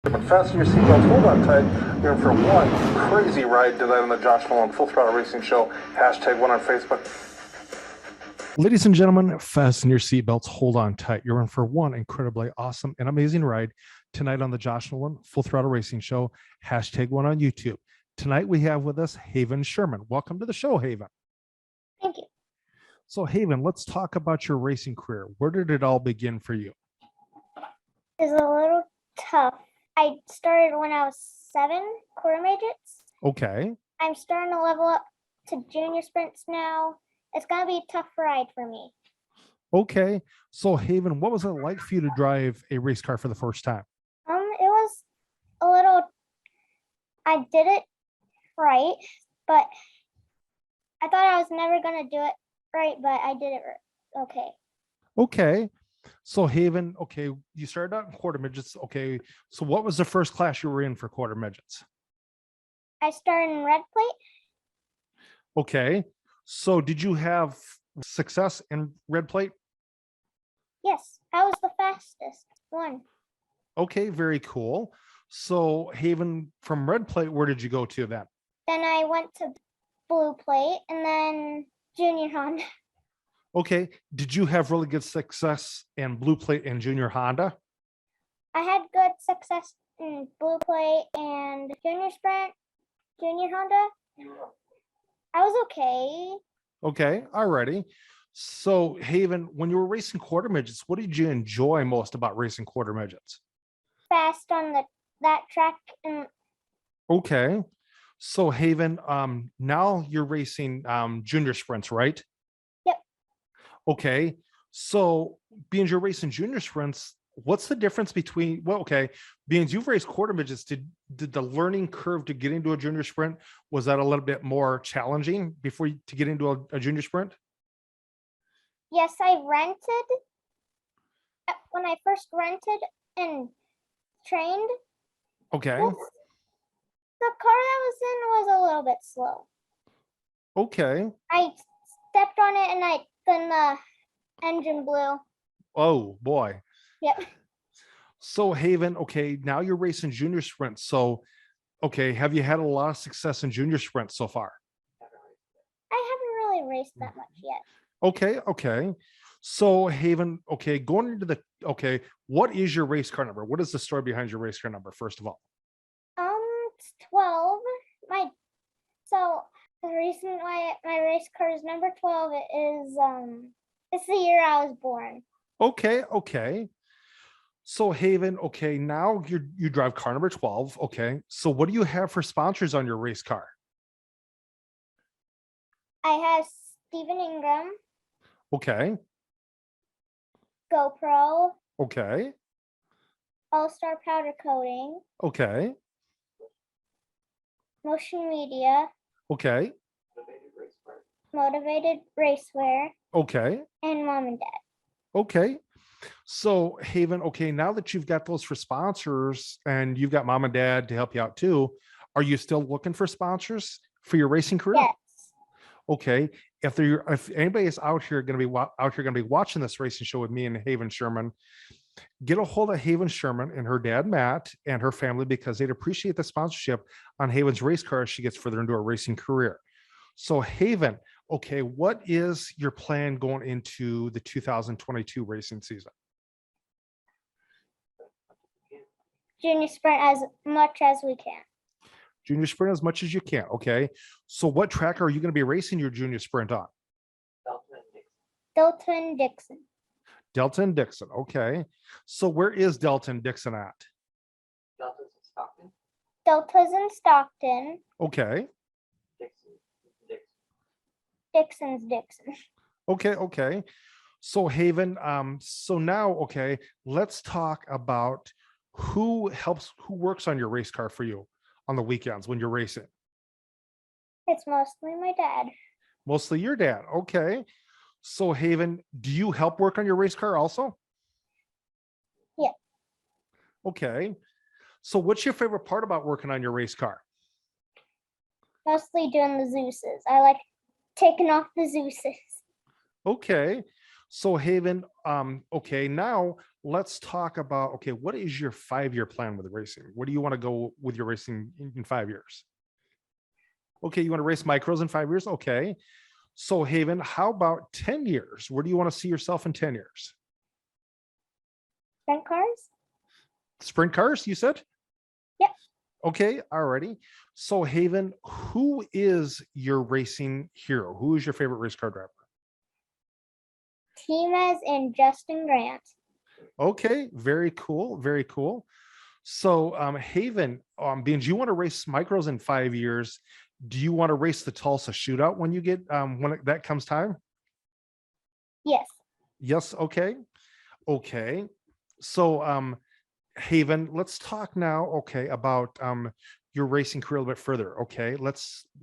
Fasten your seatbelts, hold on tight. You're in for one crazy ride tonight on the Josh Nolan Full Throttle Racing Show. #1 on Facebook. Ladies and gentlemen, fasten your seatbelts, hold on tight. You're in for one incredibly awesome and amazing ride tonight on the Josh Nolan Full Throttle Racing Show. #1 on YouTube. Tonight we have with us Haven Sherman. Welcome to the show, Haven. Thank you. So Haven, let's talk about your racing career. Where did it all begin for you? It's a little tough. I started when I was 7 quarter midgets. Okay. I'm starting to level up to junior sprints now. It's going to be a tough ride for me. Okay. So Haven, what was it like for you to drive a race car for the first time? It was a little, I did it right, but I thought I was never going to do it right, but I did it okay. Okay. So Haven, okay, you started out in quarter midgets. Okay. So what was the first class you were in for quarter midgets? I started in red plate. Okay. So did you have success in red plate? Yes, I was the fastest one. Okay, very cool. So Haven, from red plate, where did you go to then? Then I went to blue plate and then junior Honda. Okay. Did you have really good success in blue plate and junior Honda? I had good success in blue plate and junior sprint, junior Honda. I was okay. Okay. Alrighty. So Haven, when you were racing quarter midgets, what did you enjoy most about racing quarter midgets? Fast on that track. And Okay. So Haven, now you're racing junior sprints, right? Yep. Okay. So being you're racing junior sprints, what's the difference between, well, okay, being you've raced quarter midgets, did the learning curve to get into a junior sprint, was that a little bit more challenging to get into a junior sprint? yes, I rented. When I first rented and trained, Okay. the car I was in was a little bit slow. Okay. I stepped on it and then the engine blew. Oh boy. Yep. So Haven, okay, now you're racing junior sprints. So, okay, have you had a lot of success in junior sprints so far? I haven't really raced that much yet. Okay, okay. So Haven, okay, going into okay, what is your race car number? What is the story behind your race car number, first of all? It's 12. So the reason why my race car is number 12 is it's the year I was born. Okay, okay. So Haven, okay, now you drive car number 12. Okay. So what do you have for sponsors on your race car? I have Stephen Ingram, Okay. GoPro, Okay. All-Star Powder Coating, Okay. Motion Media, Okay. Motivated Racewear, Okay. and Mom and Dad. Okay. So Haven, okay, now that you've got those for sponsors and you've got mom and dad to help you out too, are you still looking for sponsors for your racing career? Yes. Okay. If anybody is out here going to be watching this racing show with me and Haven Sherman, get a hold of Haven Sherman and her dad Matt and her family, because they'd appreciate the sponsorship on Haven's race car as she gets further into her racing career. So Haven, okay, what is your plan going into the 2022 racing season? Junior sprint as much as we can. Junior sprint as much as you can. Okay. So what track are you going to be racing your junior sprint on? Delta and Dixon. Delta and Dixon. Okay. So where is Delta and Dixon at? Delta's in Stockton. Delta's in Stockton. Okay. Dixon's Dixon. Okay. Okay. So Haven, so now, okay, let's talk about who works on your race car for you on the weekends when you're racing. It's mostly my dad. Mostly your dad. Okay. So Haven, do you help work on your race car also? Yeah. Okay. So what's your favorite part about working on your race car? Mostly doing the Zeus's. I like taking off the Zeus's. Okay. So Haven, okay, now let's talk about, okay, what is your 5-year plan with racing? Where do you want to go with your racing in 5 years? Okay, you want to race micros in 5 years? Okay. So Haven, how about 10 years? Where do you want to see yourself in 10 years? Sprint cars? Sprint cars, you said? Yep. Okay, alrighty. So Haven, who is your racing hero? Who is your favorite race car driver? Timas and Justin Grant. Okay, very cool, very cool. So Haven, being you want to race micros in 5 years, do you want to race the Tulsa shootout when you get that comes time? Yes. Yes, okay. Okay. So Haven, let's talk now, okay, about your racing career a little bit further. Okay.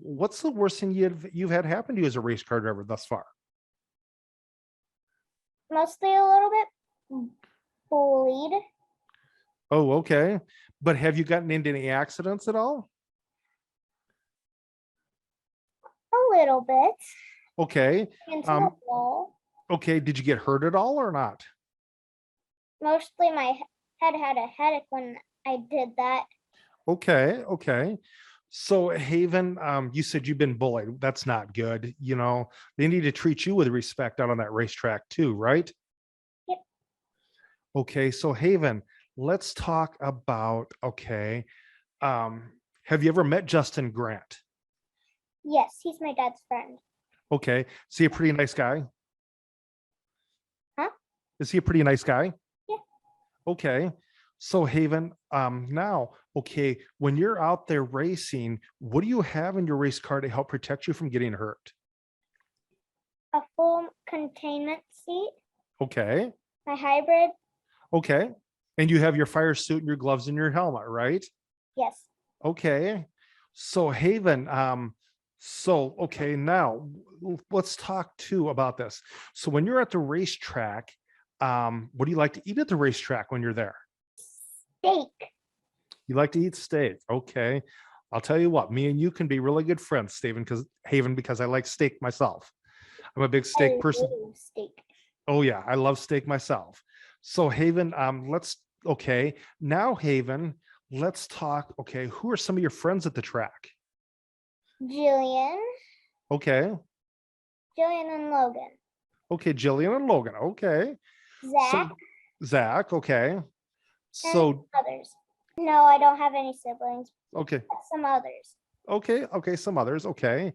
What's the worst thing you've had happen to you as a race car driver thus far? Mostly a little bit bullied. Oh, okay. But have you gotten into any accidents at all? A little bit. Okay. Into a wall. Okay. Did you get hurt at all or not? Mostly my head had a headache when I did that. Okay. Okay. So Haven, you said you've been bullied. That's not good. You know, they need to treat you with respect out on that racetrack too, right? Yep. Okay. So Haven, let's talk about, okay. Have you ever met Justin Grant? Yes, he's my dad's friend. Okay. Is he a pretty nice guy? Huh? Is he a pretty nice guy? Yeah. Okay. So Haven, now, okay, when you're out there racing, what do you have in your race car to help protect you from getting hurt? A full containment seat. Okay. My hybrid. Okay. And you have your fire suit and your gloves and your helmet, right? Yes. Okay. So Haven, okay, now let's talk too about this. So when you're at the racetrack, what do you like to eat at the racetrack when you're there? Steak. You like to eat steak. Okay. I'll tell you what, me and you can be really good friends, Haven, because I like steak myself. I'm a big steak person. love steak. Oh yeah, I love steak myself. So Haven, okay. Now Haven, let's talk. Okay, who are some of your friends at the track? Jillian. Okay. Jillian and Logan. Okay, Jillian and Logan. Okay. Zach. Zach, okay. And So others. No, I don't have any siblings. okay. Some others. Okay, some others. Okay.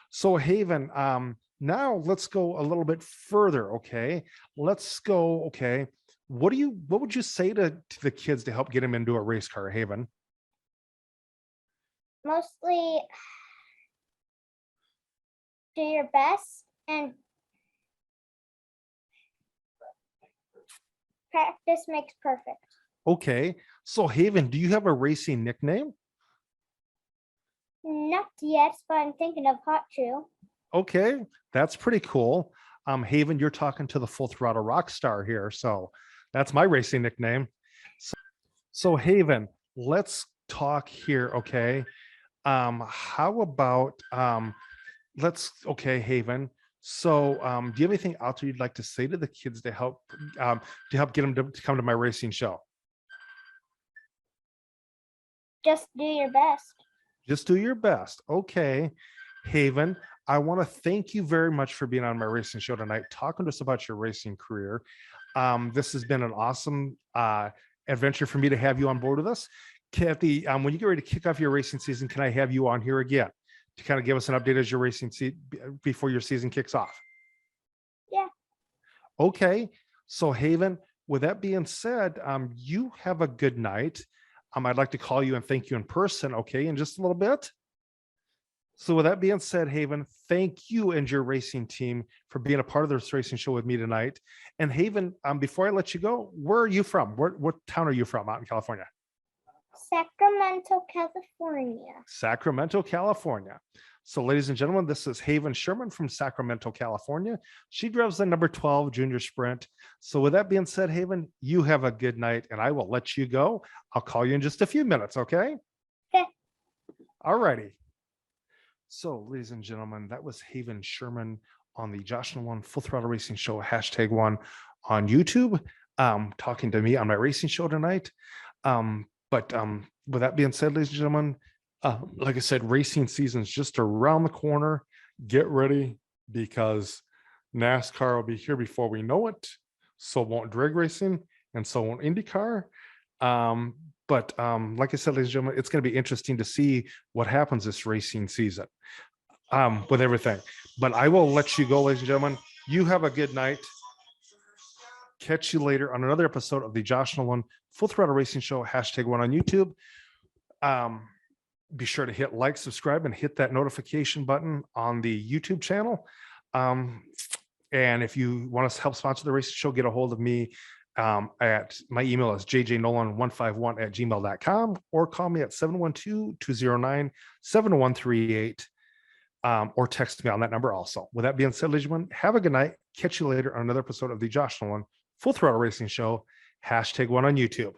So Haven, now let's go a little bit further. Okay. Let's go. Okay. What would you say to the kids to help get them into a race car, Haven? Mostly do your best and practice makes perfect. Okay. So Haven, do you have a racing nickname? Not yet, but I'm thinking of Hot Chew. Okay, that's pretty cool. Haven, you're talking to the Full Throttle rock star here. So that's my racing nickname. So Haven, let's talk here. Okay. How about Haven. So do you have anything else you'd like to say to the kids to help get them to come to my racing show? Just do your best. Just do your best. Okay. Haven, I want to thank you very much for being on my racing show tonight, talking to us about your racing career. This has been an awesome adventure for me to have you on board with us. Kathy, when you get ready to kick off your racing season, can I have you on here again to kind of give us an update as your racing before your season kicks off? Yeah. Okay. So Haven, with that being said, you have a good night. I'd like to call you and thank you in person, okay, in just a little bit. So with that being said, Haven, thank you and your racing team for being a part of this racing show with me tonight. And Haven, before I let you go, where are you from? What town are you from out in California? Sacramento, California. Sacramento, California. So ladies and gentlemen, this is Haven Sherman from Sacramento, California. She drives the number 12 Junior Sprint. So with that being said, Haven, you have a good night and I will let you go. I'll call you in just a few minutes, okay? Okay. All righty. So ladies and gentlemen, that was Haven Sherman on the Josh Nolan Full Throttle Racing Show #1 on YouTube, talking to me on my racing show tonight. But with that being said, ladies and gentlemen, like I said, racing season's just around the corner. Get ready, because NASCAR will be here before we know it. So won't drag racing, and so won't IndyCar. But like I said, ladies and gentlemen, it's going to be interesting to see what happens this racing season with everything. But I will let you go, ladies and gentlemen. You have a good night. Catch you later on another episode of the Josh Nolan Full Throttle Racing Show #1 on YouTube. Be sure to hit like, subscribe, and hit that notification button on the YouTube channel. And if you want to help sponsor the racing show, get a hold of me at my email is jjnolan151@gmail.com, or call me at 712-209-7138, or text me on that number also. With that being said, ladies and gentlemen, have a good night. Catch you later on another episode of the Josh Nolan Full Throttle Racing Show #1 on YouTube.